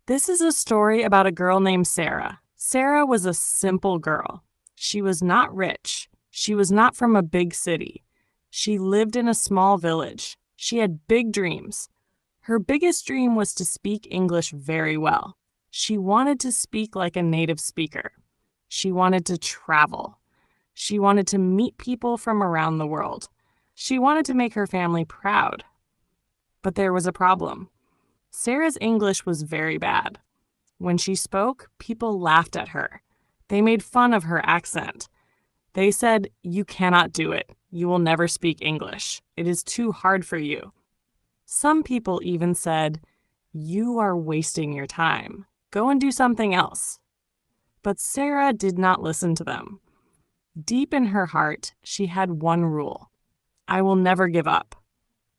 This is a story about a girl named Sarah. Sarah was a simple girl. She was not rich. She was not from a big city. She lived in a small village. She had big dreams. Her biggest dream was to speak English very well. She wanted to speak like a native speaker. She wanted to travel. She wanted to meet people from around the world. She wanted to make her family proud. But there was a problem. Sarah's English was very bad. When she spoke, people laughed at her. They made fun of her accent. They said, "You cannot do it. You will never speak English. It is too hard for you." Some people even said, "You are wasting your time. Go and do something else." But Sarah did not listen to them. Deep in her heart, she had one rule: I will never give up.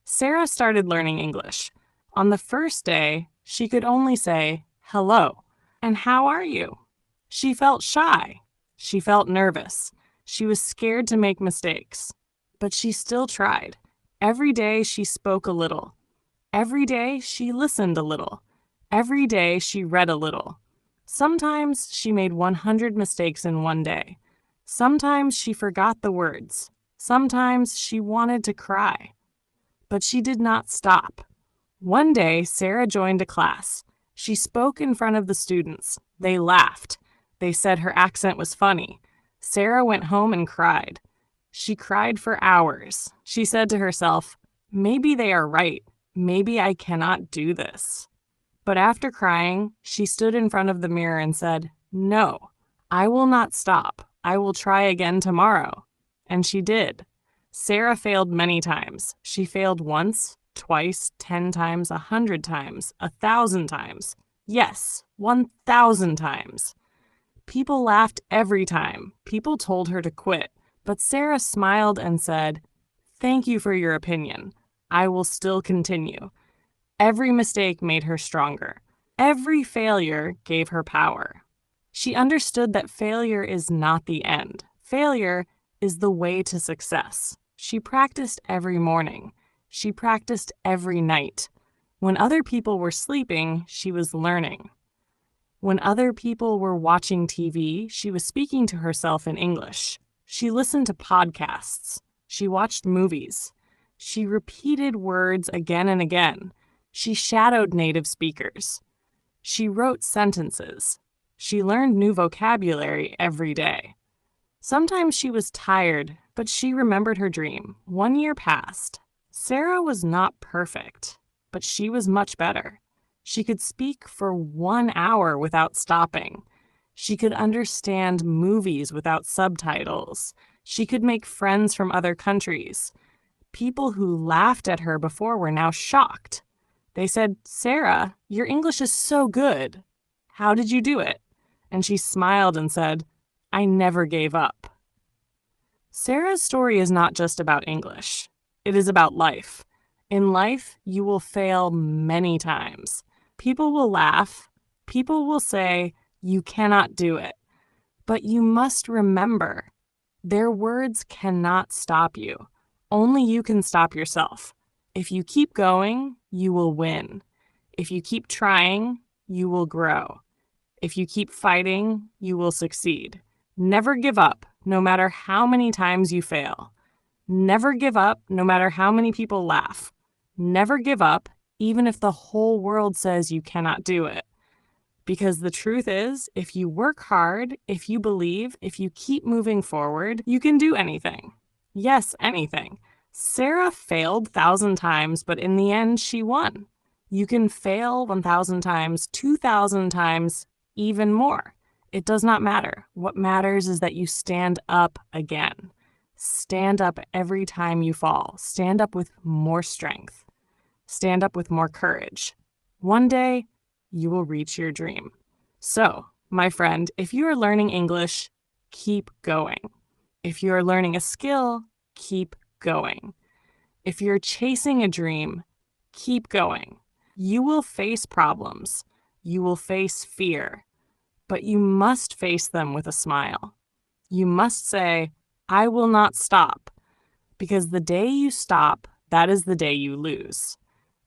Sarah started learning English. On the first day, she could only say, "Hello," and "How are you?" She felt shy. She felt nervous. She was scared to make mistakes. But she still tried. Every day she spoke a little. Every day she listened a little. Every day she read a little. Sometimes she made 100 mistakes in one day. Sometimes she forgot the words. Sometimes she wanted to cry. But she did not stop. One day, Sarah joined a class. She spoke in front of the students. They laughed. They said her accent was funny. Sarah went home and cried. She cried for hours. She said to herself, "Maybe they are right. Maybe I cannot do this." But after crying, she stood in front of the mirror and said, "No, I will not stop. I will try again tomorrow." And she did. Sarah failed many times. She failed once, twice, 10 times, 100 times, 1,000 times. Yes, 1,000 times. People laughed every time. People told her to quit. But Sarah smiled and said, "Thank you for your opinion. I will still continue." Every mistake made her stronger. Every failure gave her power. She understood that failure is not the end. Failure is the way to success. She practiced every morning. She practiced every night. When other people were sleeping, she was learning. When other people were watching TV, she was speaking to herself in English. She listened to podcasts. She watched movies. She repeated words again and again. She shadowed native speakers. She wrote sentences. She learned new vocabulary every day. Sometimes she was tired, but she remembered her dream. 1 year passed. Sarah was not perfect, but she was much better. She could speak for 1 hour without stopping. She could understand movies without subtitles. She could make friends from other countries. People who laughed at her before were now shocked. They said, "Sarah, your English is so good. How did you do it?" And she smiled and said, "I never gave up." Sarah's story is not just about English. It is about life. In life, you will fail many times. People will laugh. People will say, "You cannot do it." But you must remember, their words cannot stop you. Only you can stop yourself. If you keep going, you will win. If you keep trying, you will grow. If you keep fighting, you will succeed. Never give up, no matter how many times you fail. Never give up, no matter how many people laugh. Never give up, even if the whole world says you cannot do it. Because the truth is, if you work hard, if you believe, if you keep moving forward, you can do anything. Yes, anything. Sarah failed 1,000 times, but in the end, she won. You can fail 1,000 times, 2,000 times, even more. It does not matter. What matters is that you stand up again. Stand up every time you fall. Stand up with more strength. Stand up with more courage. One day, you will reach your dream. So, my friend, if you are learning English, keep going. If you are learning a skill, keep going. If you're chasing a dream, keep going. You will face problems. You will face fear. But you must face them with a smile. You must say, "I will not stop." Because the day you stop, that is the day you lose.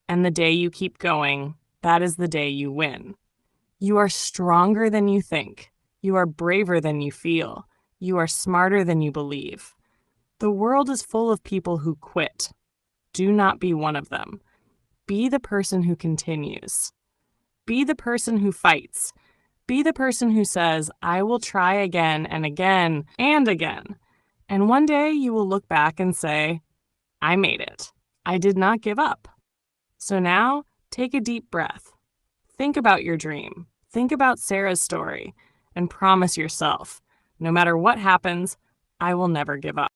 And the day you keep going, that is the day you win. You are stronger than you think. You are braver than you feel. You are smarter than you believe. The world is full of people who quit. Do not be one of them. Be the person who continues. Be the person who fights. Be the person who says, I will try again and again and again. And one day you will look back and say, I made it. I did not give up. So now, take a deep breath. Think about your dream. Think about Sarah's story. And promise yourself, no matter what happens, I will never give up.